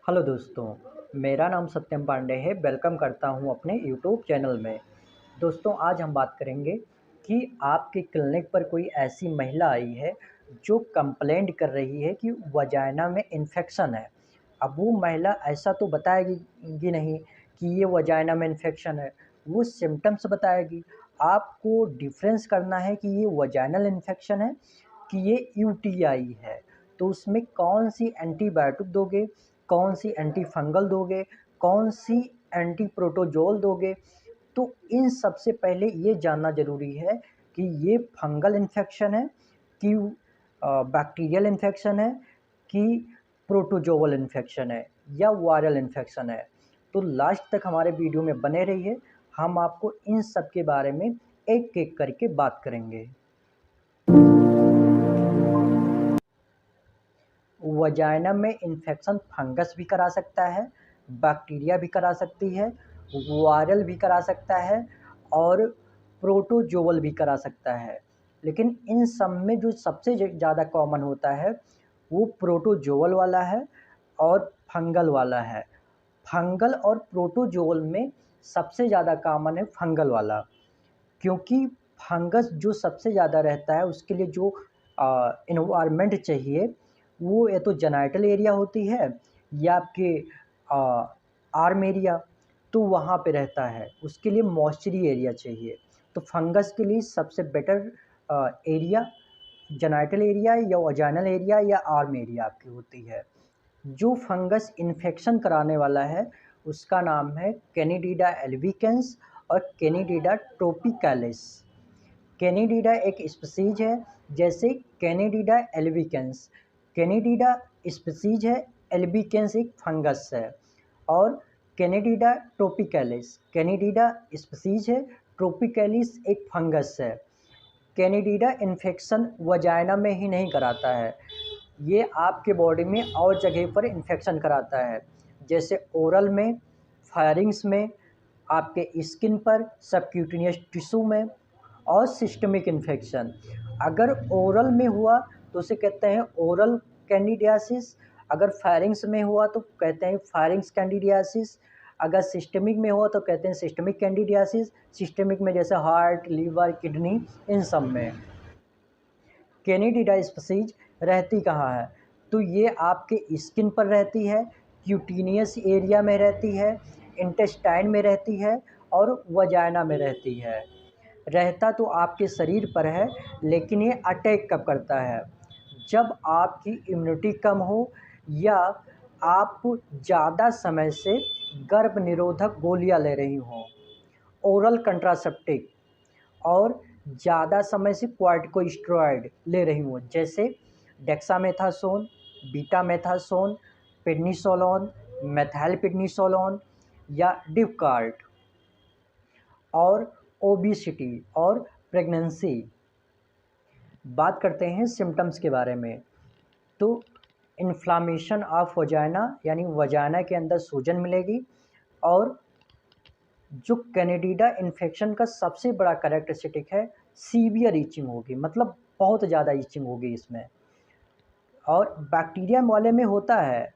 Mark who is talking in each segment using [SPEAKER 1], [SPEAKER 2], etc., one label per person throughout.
[SPEAKER 1] Hello दोस्तों, मेरा नाम सत्यम पांडे है। वेलकम करता हूं अपने यूट्यूब चैनल में। दोस्तों, आज हम बात करेंगे कि आपके क्लिनिक पर कोई ऐसी महिला आई है जो कंप्लेंट कर रही है कि वजाइना में इन्फेक्शन है। अब वो महिला ऐसा तो बताएगी नहीं कि ये वजाइना में इन्फेक्शन है, वो सिम्टम्स बताएगी। आपको डिफरेंस करना है कि ये वजाइनल इन्फेक्शन है कि ये यूटीआई है। तो उसमें कौन सी एंटीबायोटिक दोगे, कौन सी एंटी फंगल दोगे, कौन सी एंटी प्रोटोजोल दोगे। तो इन सबसे पहले ये जानना ज़रूरी है कि ये फंगल इन्फेक्शन है कि बैक्टीरियल इन्फेक्शन है कि प्रोटोजोवल इन्फेक्शन है या वायरल इन्फेक्शन है। तो लास्ट तक हमारे वीडियो में बने रहिए, हम आपको इन सब के बारे में एक-एक करके बात करेंगे। वजाइना में इन्फेक्शन फंगस भी करा सकता है, बैक्टीरिया भी करा सकती है, वायरल भी करा सकता है और प्रोटोजोवल भी करा सकता है। लेकिन इन सब में जो सबसे ज़्यादा कॉमन होता है वो प्रोटोजोवल वाला है और फंगल वाला है। फंगल और प्रोटोजोवल में सबसे ज़्यादा कॉमन है फंगल वाला, क्योंकि फंगस जो सबसे ज़्यादा रहता है उसके लिए जो इन्वायरमेंट चाहिए वो या तो जेनाइटल एरिया होती है या आपके आर्म एरिया, तो वहाँ पे रहता है। उसके लिए मॉइस्चरी एरिया चाहिए। तो फंगस के लिए सबसे बेटर एरिया जेनाइटल एरिया या वजाइनल एरिया या आर्म एरिया आपकी होती है। जो फंगस इन्फेक्शन कराने वाला है उसका नाम है कैनिडिडा एल्बिकेंस और कैनिडिडा ट्रोपिकैलिस। कैनिडिडा एक स्पीसीज है, जैसे कैनिडिडा एल्बिकेंस। कैनिडिडा स्पीसीज है, एल्बिकेंस एक फंगस है। और कैनिडिडा ट्रोपिकैलिस, कैनिडिडा स्पीसीज है, ट्रोपिकैलिस एक फंगस है। कैनिडिडा इन्फेक्शन वजाइना में ही नहीं कराता है, ये आपके बॉडी में और जगह पर इन्फेक्शन कराता है, जैसे ओरल में, फायरिंग्स में, आपके स्किन पर, सबक्यूटेनियस टिश्यू में और सिस्टमिक इन्फेक्शन। अगर ओरल में हुआ तो उसे कहते हैं ओरल कैंडिडियासिस, अगर फायरिंग्स में हुआ तो कहते हैं फायरिंग्स कैंडिडियासिस, अगर सिस्टमिक में हुआ तो कहते हैं सिस्टमिक कैंडिडियासिस। सिस्टमिक में जैसे हार्ट, लीवर, किडनी, इन सब में। कैनिडिडा स्पीसीज रहती कहाँ है? तो ये आपके स्किन पर रहती है, क्यूटेनियस एरिया में रहती है, इंटेस्टाइन में रहती है और वजाइना में रहती है। रहता तो आपके शरीर पर है, लेकिन ये अटैक कब करता है? जब आपकी इम्यूनिटी कम हो या आप ज़्यादा समय से गर्भ निरोधक गोलियां ले रही हों, ओरल कंट्रासेप्टिव, और ज़्यादा समय से कॉर्टिकोस्टेरॉइड ले रही हूँ, जैसे डेक्सामेथासोन, बीटामेथासोन, प्रेडनिसोलोन, मेथिलप्रेडनिसोलोन या डिपकार्ट। और ओबेसिटी और प्रेगनेंसी। बात करते हैं सिम्टम्स के बारे में। तो इन्फ्लामेशन ऑफ वजाइना, यानी वजाइना के अंदर सूजन मिलेगी। और जो कैनिडिडा इन्फेक्शन का सबसे बड़ा कैरेक्टरिस्टिक है, सीवियर ईचिंग होगी, मतलब बहुत ज़्यादा ईचिंग होगी इसमें। और बैक्टीरिया वाले में होता है,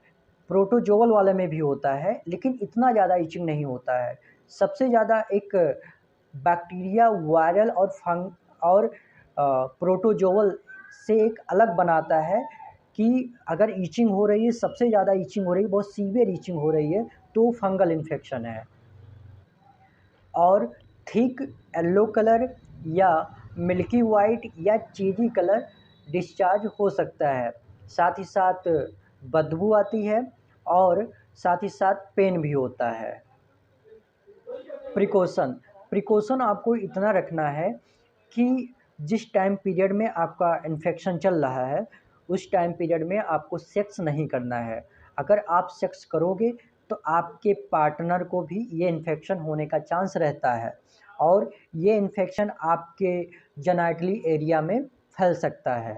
[SPEAKER 1] प्रोटोजोवल वाले में भी होता है, लेकिन इतना ज़्यादा ईचिंग नहीं होता है। सबसे ज़्यादा एक बैक्टीरिया, वायरल और प्रोटोजोवल से एक अलग बनाता है कि अगर ईचिंग हो रही है, सबसे ज़्यादा ईचिंग हो रही है, बहुत सीवियर ईचिंग हो रही है, तो फंगल इन्फेक्शन है। और थिक येलो कलर या मिल्की वाइट या चीज़ी कलर डिस्चार्ज हो सकता है। साथ ही साथ बदबू आती है और साथ ही साथ पेन भी होता है। प्रिकॉशन आपको इतना रखना है कि जिस टाइम पीरियड में आपका इन्फेक्शन चल रहा है उस टाइम पीरियड में आपको सेक्स नहीं करना है। अगर आप सेक्स करोगे तो आपके पार्टनर को भी ये इन्फेक्शन होने का चांस रहता है और ये इन्फेक्शन आपके जेनाइटली एरिया में फैल सकता है।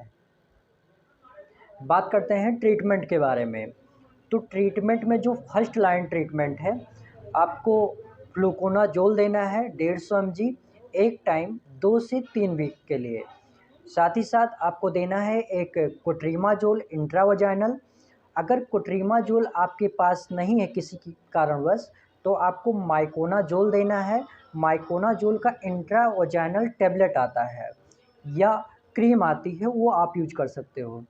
[SPEAKER 1] बात करते हैं ट्रीटमेंट के बारे में। तो ट्रीटमेंट में जो फर्स्ट लाइन ट्रीटमेंट है, आपको फ्लुकोनाजोल देना है 150 mg एक टाइम 2 से 3 वीक के लिए। साथ ही साथ आपको देना है एक कोट्रीमाजोल इंट्रावजाइनल अगर कोट्रीमाजोल आपके पास नहीं है किसी की कारणवश, तो आपको माइकोनाजोल देना है। माइकोनाजोल का इंट्रावजाइनल टैबलेट आता है या क्रीम आती है, वो आप यूज कर सकते हो।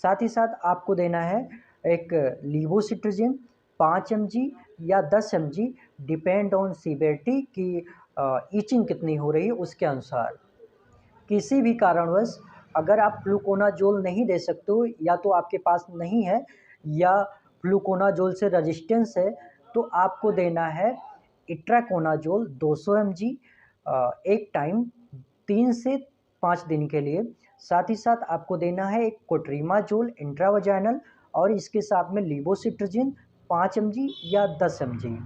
[SPEAKER 1] साथ ही साथ आपको देना है एक लीवोसिट्रिजिन 5 mg या 10 mg, डिपेंड ऑन सीवियरिटी की ईचिंग कितनी हो रही है उसके अनुसार। किसी भी कारणवश अगर आप फ्लूकोनाजोल नहीं दे सकते हो, या तो आपके पास नहीं है या फ्लूकोनाजोल से रेजिस्टेंस है, तो आपको देना है इट्राकोनाजोल 200 mg एक टाइम 3 से 5 दिन के लिए। साथ ही साथ आपको देना है एक कोट्रीमाजोल इंट्रावजाइनल, और इसके साथ में लीवोसिट्रिजिन 5 mg या 10 mg।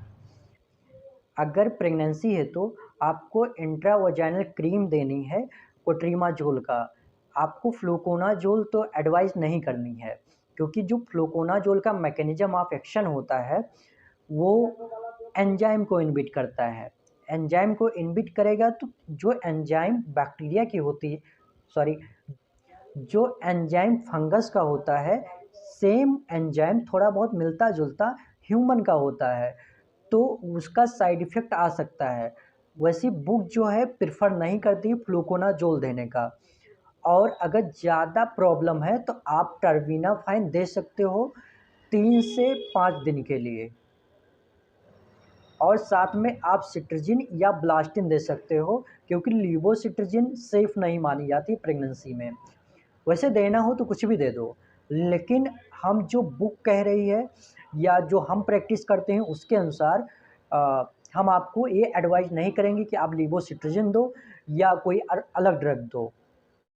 [SPEAKER 1] अगर प्रेगनेंसी है तो आपको इंट्रावजाइनल क्रीम देनी है कोट्रीमाजोल का। आपको फ्लूकोनाजोल तो एडवाइस नहीं करनी है, क्योंकि जो फ्लूकोनाजोल का मैकेनिज्म ऑफ एक्शन होता है वो एंजाइम को इनहिबिट करता है। एंजाइम को इनहिबिट करेगा तो जो एंजाइम बैक्टीरिया की होती है, सॉरी, जो एंजाइम फंगस का होता है, सेम एंजाइम थोड़ा बहुत मिलता जुलता ह्यूमन का होता है, तो उसका साइड इफ़ेक्ट आ सकता है। वैसी बुक जो है प्रेफर नहीं करती फ्लूकोनाजोल देने का। और अगर ज़्यादा प्रॉब्लम है तो आप टर्बिनाफाइन दे सकते हो 3 से 5 दिन के लिए, और साथ में आप सिट्रजिन या ब्लास्टिन दे सकते हो, क्योंकि लीवोसिट्रजिन सेफ़ नहीं मानी जाती प्रेगनेंसी में। वैसे देना हो तो कुछ भी दे दो, लेकिन हम जो बुक कह रही है या जो हम प्रैक्टिस करते हैं उसके अनुसार हम आपको ये एडवाइस नहीं करेंगे कि आप लीवोसिट्रजिन दो या कोई अलग ड्रग दो।